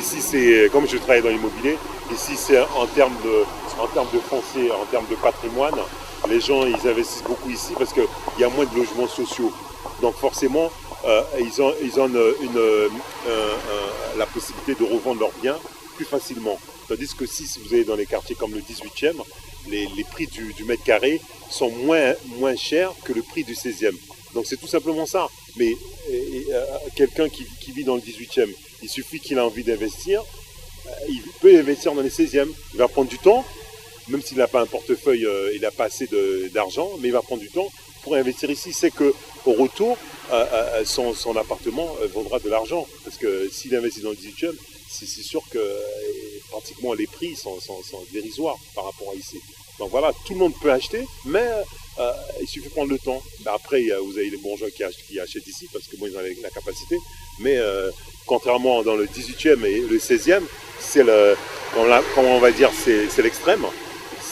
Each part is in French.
ici c'est, comme je travaille dans l'immobilier, ici c'est en termes de foncier, en termes de patrimoine, les gens ils investissent beaucoup ici parce qu'il y a moins de logements sociaux. Donc forcément, ils ont la possibilité de revendre leurs biens plus facilement. Tandis que si vous allez dans les quartiers comme le 18e, les prix du mètre carré sont moins chers que le prix du 16e. Donc c'est tout simplement ça. Mais quelqu'un qui vit dans le 18e, il suffit qu'il a envie d'investir, il peut investir dans les 16e. Il va prendre du temps, même s'il n'a pas un portefeuille, il n'a pas assez d'argent, mais il va prendre du temps pour investir ici. C'est qu'au retour, son appartement vaudra de l'argent. Parce que s'il investit dans le 18e, c'est sûr que pratiquement les prix sont dérisoires par rapport à ici. Donc voilà, tout le monde peut acheter, mais il suffit de prendre le temps. Après, vous avez les bourgeois qui achètent ici parce que bon, ils ont la capacité. Mais contrairement dans le 18e et le 16e, c'est comment on va dire, c'est l'extrême.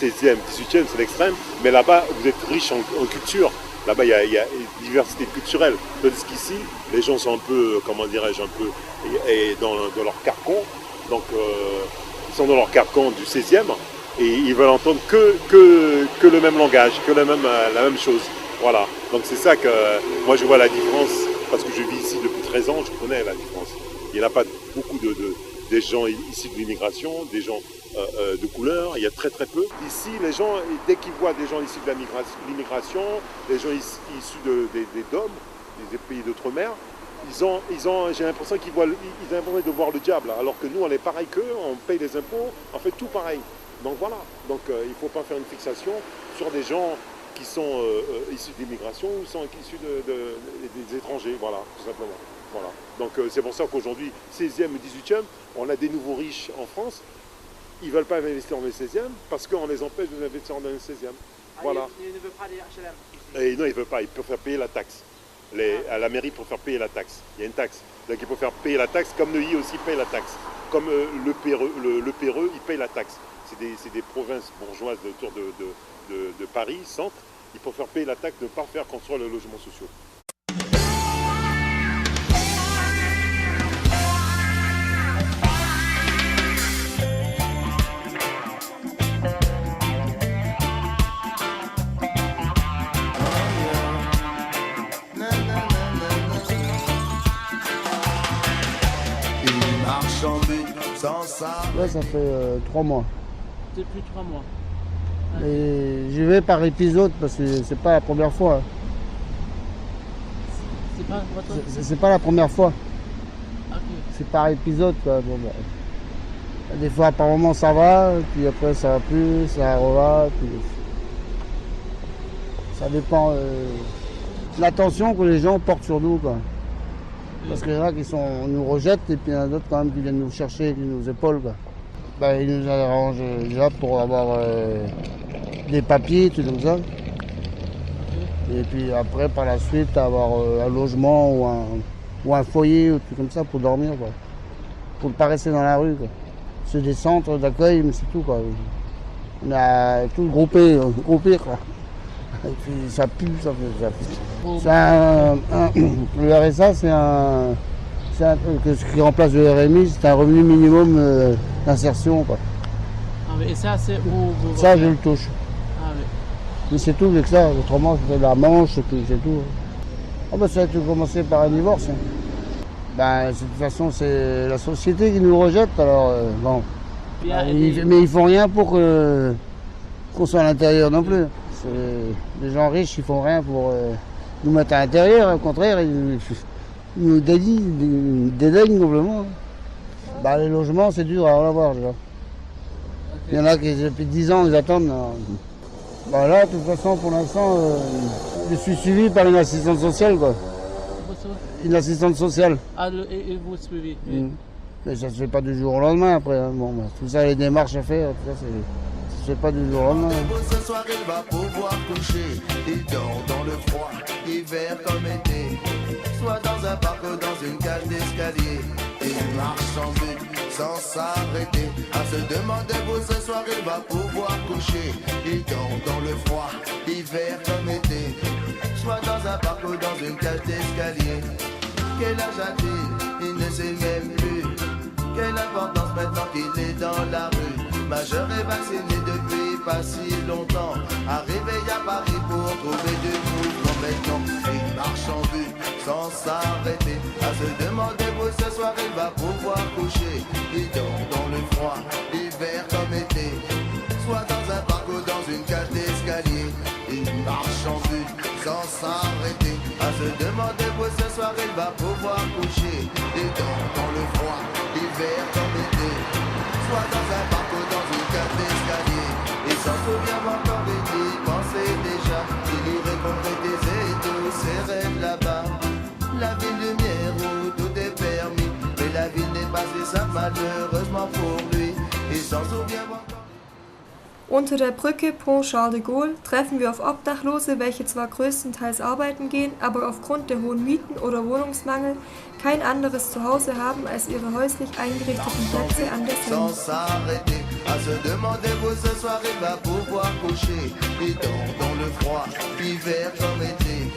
16e, 18e, c'est l'extrême. Mais là-bas, vous êtes riche en culture. Là-bas, il y a une diversité culturelle. Tandis qu'ici, les gens sont un peu, comment dirais-je, un peu dans leur carcan. Donc, ils sont dans leur carcan du 16e et ils veulent entendre que le même langage, que la même chose. Voilà. Donc, c'est ça que moi, je vois la différence. Parce que je vis ici depuis 13 ans, je connais la différence. Il n'y en a pas beaucoup des gens issus de l'immigration, des gens de couleur, il y a très peu. Ici, les gens, dès qu'ils voient des gens issus de l'immigration, des gens issus des DOM, des pays d'outre-mer, j'ai l'impression qu'ils ont l'impression de voir le diable. Alors que nous, on est pareil qu'eux, on paye les impôts, on fait tout pareil. Donc voilà, donc il ne faut pas faire une fixation sur des gens qui sont issus de l'immigration ou sont issus des étrangers, voilà, tout simplement. Voilà. Donc c'est pour ça qu'aujourd'hui, 16e et 18e, on a des nouveaux riches en France. Ils ne veulent pas investir dans le 16e parce qu'on les empêche d'investir dans le 16e. Voilà. Ils ne veulent pas les HLM. Et non, ils ne veulent pas, ils préfèrent payer la taxe. À la mairie, ils préfèrent payer la taxe. Il y a une taxe. Donc ils préfèrent payer la taxe, comme Neuilly aussi paye la taxe. Comme le Péreux, il paye la taxe. C'est des provinces bourgeoises autour de Paris, centre. Ils préfèrent payer la taxe de ne pas faire construire les logements sociaux. Là, ça fait 3 mois. Depuis 3 mois. Et j'y vais par épisode parce que c'est pas la première fois. C'est pas la première fois. Okay. C'est par épisode, quoi. Bon, bah, des fois, par moment, ça va, puis après, ça va plus, ça reva. Puis... Ça dépend de l'attention que les gens portent sur nous, quoi. Parce qu'il y en a qui nous rejettent et puis il y en a d'autres quand même qui viennent nous chercher, qui nous épaulent, quoi. Bah, ils nous arrangent déjà pour avoir des papiers, tout comme ça. Et puis après, par la suite, avoir un logement ou un foyer ou tout comme ça pour dormir, quoi. Pour ne pas rester dans la rue, quoi. C'est des centres d'accueil, mais c'est tout, quoi. On a tout groupé, quoi. Et puis ça pue, ça pue. Le RSA, c'est un ce qui remplace le RMI, c'est un revenu minimum d'insertion, quoi. Ah, et ça, c'est où vous... Ça, je le touche. Ah, oui. Mais c'est tout avec ça. Autrement, je fais de la manche, et puis c'est tout. Ah, bah, ça a tout commencé par un divorce. Hein. Ben, de toute façon, c'est la société qui nous rejette, alors bon. Mais ils font rien pour qu'on soit à l'intérieur non plus. Les gens riches, ils font rien pour nous mettre à l'intérieur. Au contraire, ils nous dédaignent complètement. Bah, les logements, c'est dur à en avoir déjà. Il y en a qui, depuis 10 ans, ils attendent. Bah, là, de toute façon, pour l'instant, je suis suivi par une assistante sociale, quoi. Une assistante sociale. Ah, et vous suivez, oui. Mais ça ne se fait pas du jour au lendemain après. Hein. Bon, bah, tout ça, les démarches à faire, tout ça, c'est pas du jour au lendemain. Ce soir, il va pouvoir coucher. Il dort dans le froid, hiver comme été. Soit dans un parc ou dans une cage d'escalier. Il marche en but sans s'arrêter. À se demander où ce soir il va pouvoir coucher. Il dort dans le froid, hiver comme été. Soit dans un parc ou dans une cage d'escalier. Quel âge a-t-il? Il ne sait même plus. Quelle importance maintenant qu'il est dans la rue. Majeur et vacciné depuis pas si longtemps. Arrivé à Paris pour trouver du mouvement. Maintenant il marche en but sans s'arrêter. À se demander où ce soir il va pouvoir coucher. Il dort dans le froid, hiver comme été. Soit dans un parc ou dans une cage d'escalier. Il marche en but sans s'arrêter. À se demander où ce soir il va pouvoir coucher. Il dort dans le froid, hiver comme été. Soit dans un parc ou dans une cage d'escalier. Il s'en souvient encore, il y pensait déjà. Il irait concrétiser tous ses rêves là-bas. La ville lumière où tout est permis. Mais la vie n'est pas si simple malheureusement pour lui. Il s'en souvient encore. Unter der Brücke Pont Charles de Gaulle treffen wir auf Obdachlose, welche zwar größtenteils arbeiten gehen, aber aufgrund der hohen Mieten oder Wohnungsmangel kein anderes Zuhause haben als ihre häuslich eingerichteten Plätze an der Seine. Sans s'arrêter, à se demander où ce soir il va pouvoir coucher. Il dort dans le froid, hiver comme été.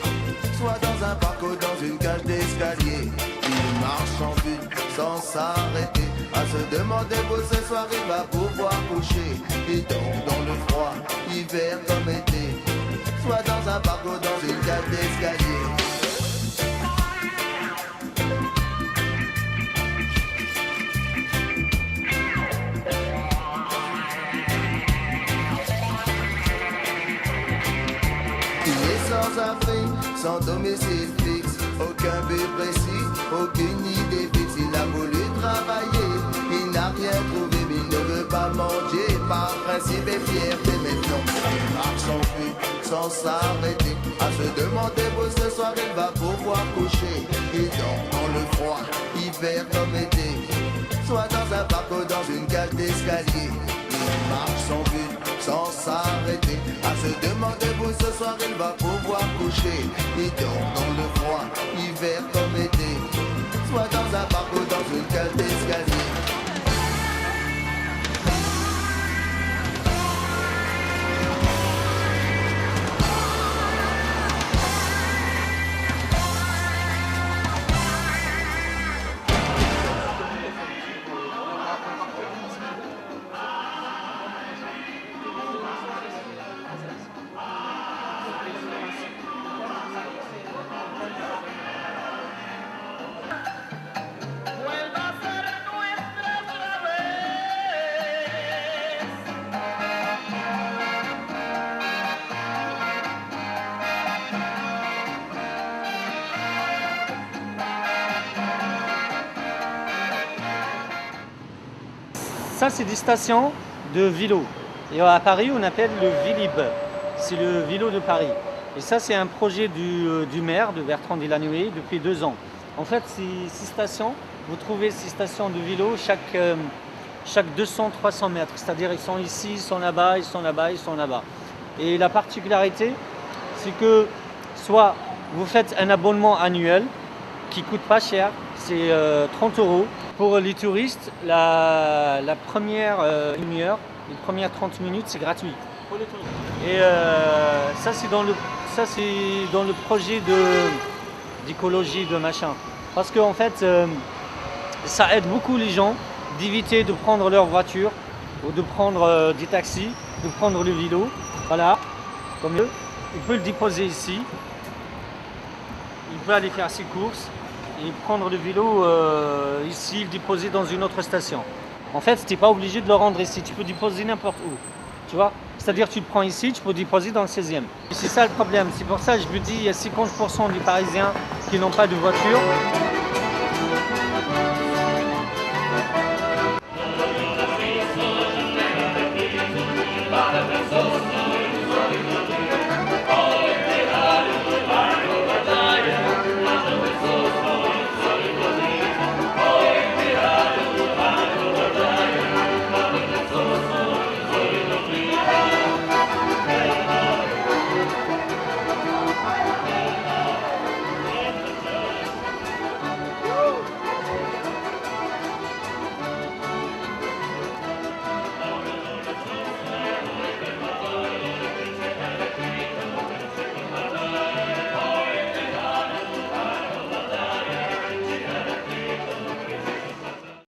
Soit dans un parc ou dans une cage d'escalier. Il marche en but sans s'arrêter. À se demander où ce soir il va pouvoir coucher. Il dort dans le froid, hiver comme été. Soit dans un parc ou dans une cage d'escalier. Il est sans abri, sans domicile fixe, aucun but précis, aucune idée fixe. Il a voulu travailler, il n'a rien trouvé, mais il ne veut pas manger par principe et fierté. Maintenant, il marche en but, sans s'arrêter, à se demander où ce soir il va pouvoir coucher. Il dort dans le froid, hiver comme été, soit dans un parc ou dans une cage d'escalier. Il marche sans but, sans s'arrêter, à se demander où ce soir il va pouvoir coucher. Il dort dans le froid, hiver comme été, soit dans un parc ou dans une cage d'escalier. Ça, c'est des stations de vélo. Et à Paris, on appelle le Vélib. C'est le vélo de Paris. Et ça, c'est un projet du maire, de Bertrand Delanoë, depuis 2 ans. En fait, ces stations, vous trouvez ces stations de vélo chaque 200-300 mètres. C'est-à-dire, ils sont ici, ils sont là-bas, ils sont là-bas, ils sont là-bas. Et la particularité, c'est que soit vous faites un abonnement annuel qui coûte pas cher, c'est 30 €. Pour les touristes, la première demi-heure, les premières 30 minutes, c'est gratuit. Et ça, c'est dans le projet d'écologie, de machin. Parce qu'en fait, ça aide beaucoup les gens d'éviter de prendre leur voiture ou de prendre des taxis, de prendre le vélo. Voilà, comme eux. Il peut le déposer ici. Il peut aller faire ses courses et prendre le vélo ici, le déposer dans une autre station. En fait, tu n'es pas obligé de le rendre ici, tu peux déposer n'importe où. Tu vois? C'est-à-dire tu le prends ici, tu peux déposer dans le 16e. Et c'est ça le problème, c'est pour ça que je vous dis, il y a 50% des Parisiens qui n'ont pas de voiture. Para pessoas